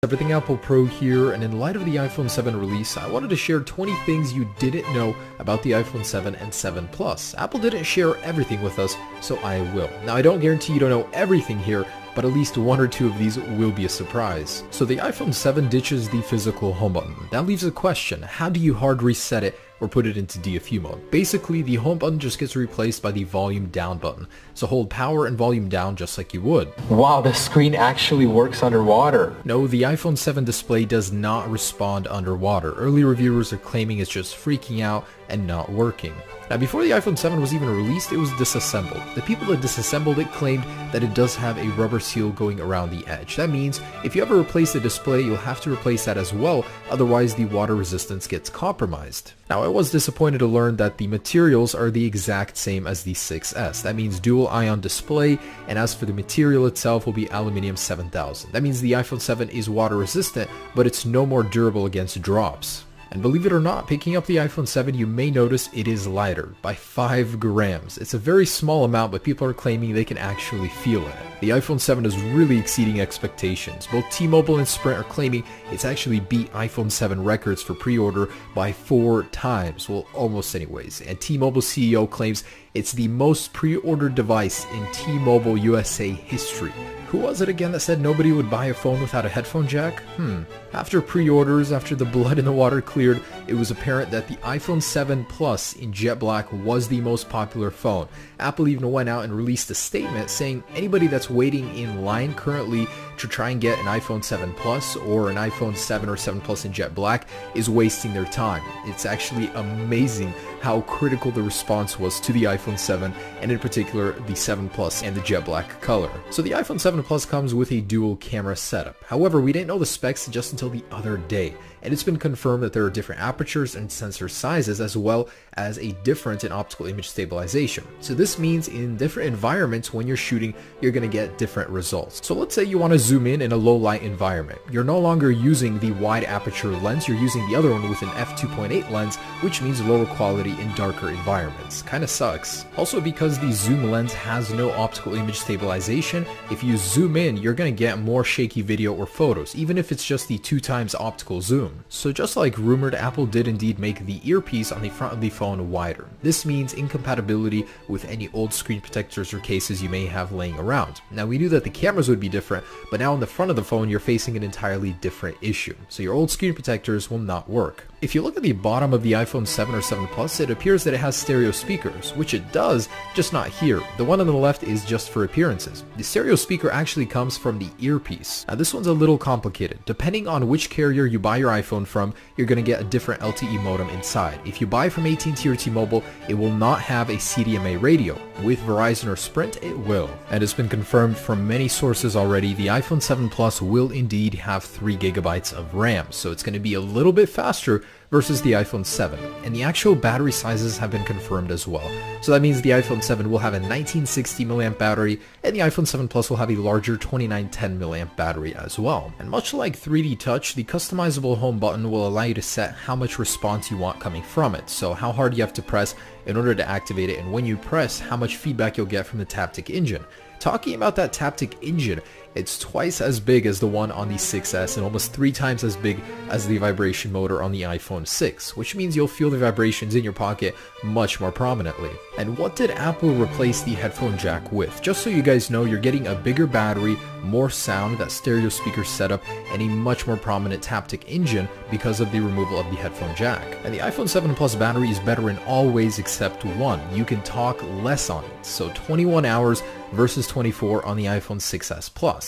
Everything Apple Pro here, and in light of the iPhone 7 release, I wanted to share 20 things you didn't know about the iPhone 7 and 7 Plus. Apple didn't share everything with us, so I will. Now I don't guarantee you don't know everything here, but at least one or two of these will be a surprise. So the iPhone 7 ditches the physical home button. That leaves a question: how do you hard reset it or put it into DFU mode? Basically, the home button just gets replaced by the volume down button. So hold power and volume down just like you would. Wow, the screen actually works underwater. No, the iPhone 7 display does not respond underwater. Early reviewers are claiming it's just freaking out and not working. Now, before the iPhone 7 was even released, it was disassembled. The people that disassembled it claimed that it does have a rubber seal going around the edge. That means if you ever replace the display, you'll have to replace that as well, otherwise the water resistance gets compromised. Now, I was disappointed to learn that the materials are the exact same as the 6S. That means dual ion display, and as for the material itself, will be aluminum 7000. That means the iPhone 7 is water resistant, but it's no more durable against drops. And believe it or not, picking up the iPhone 7, you may notice it is lighter by 5 grams. It's a very small amount, but people are claiming they can actually feel it. The iPhone 7 is really exceeding expectations. Both T-Mobile and Sprint are claiming it's actually beat iPhone 7 records for pre-order by 4 times. Well, almost anyways. And T-Mobile CEO claims it's the most pre-ordered device in T-Mobile USA history. Who was it again that said nobody would buy a phone without a headphone jack? After pre-orders, after the blood in the water cleared, it was apparent that the iPhone 7 Plus in jet black was the most popular phone. Apple even went out and released a statement saying anybody that's waiting in line currently to try and get an iPhone 7 Plus or an iPhone 7 or 7 Plus in jet black is wasting their time. It's actually amazing how critical the response was to the iPhone 7, and in particular the 7 Plus and the jet black color. So the iPhone 7 Plus comes with a dual camera setup. However, we didn't know the specs just until the other day, and it's been confirmed that there are different apertures and sensor sizes as well as a difference in optical image stabilization. So this means in different environments when you're shooting, you're going to get different results. So let's say you want to zoom in a low light environment. You're no longer using the wide aperture lens, you're using the other one with an f2.8 lens, which means lower quality in darker environments. Kinda sucks. Also, because the zoom lens has no optical image stabilization, if you zoom in, you're going to get more shaky video or photos, even if it's just the 2 times optical zoom. So just like rumored, Apple did indeed make the earpiece on the front of the phone wider. This means incompatibility with any old screen protectors or cases you may have laying around. Now, we knew that the cameras would be different, but now on the front of the phone, you're facing an entirely different issue. So your old screen protectors will not work. If you look at the bottom of the iPhone 7 or 7 Plus, it appears that it has stereo speakers, which it does, just not here. The one on the left is just for appearances. The stereo speaker actually comes from the earpiece. Now, this one's a little complicated. Depending on which carrier you buy your iPhone from, you're going to get a different LTE modem inside. If you buy from AT&T or T-Mobile, it will not have a CDMA radio. With Verizon or Sprint, it will. And it's been confirmed from many sources already, the iPhone 7 Plus will indeed have 3 gigabytes of RAM, so it's going to be a little bit faster versus the iPhone 7, and the actual battery sizes have been confirmed as well. So that means the iPhone 7 will have a 1960 mAh battery, and the iPhone 7 Plus will have a larger 2910 mAh battery as well. And much like 3D Touch, the customizable home button will allow you to set how much response you want coming from it, so how hard you have to press in order to activate it, and when you press, how much feedback you'll get from the Taptic engine. Talking about that Taptic engine, it's twice as big as the one on the 6S and almost 3 times as big as the vibration motor on the iPhone 6, which means you'll feel the vibrations in your pocket much more prominently. And what did Apple replace the headphone jack with? Just so you guys know, you're getting a bigger battery, more sound, that stereo speaker setup, and a much more prominent Taptic engine because of the removal of the headphone jack. And the iPhone 7 Plus battery is better in all ways except one. You can talk less on it, so 21 hours versus 24 on the iPhone 6S Plus.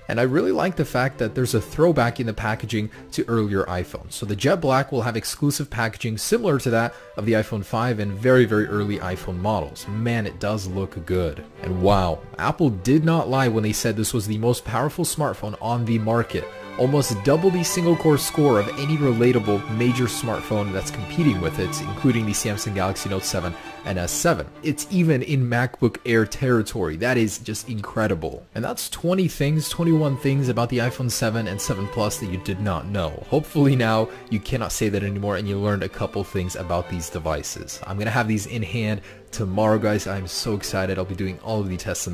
And I really like the fact that there's a throwback in the packaging to earlier iPhones. So the jet black will have exclusive packaging similar to that of the iPhone 5 and very early iPhone models. Man, it does look good. And wow, Apple did not lie when they said this was the most powerful smartphone on the market. Almost double the single-core score of any relatable major smartphone that's competing with it, including the Samsung Galaxy Note 7 and S7. It's even in MacBook Air territory. That is just incredible. And that's 21 things about the iPhone 7 and 7 Plus that you did not know. Hopefully now you cannot say that anymore and you learned a couple things about these devices. I'm going to have these in hand tomorrow, guys. I'm so excited. I'll be doing all of the tests on them.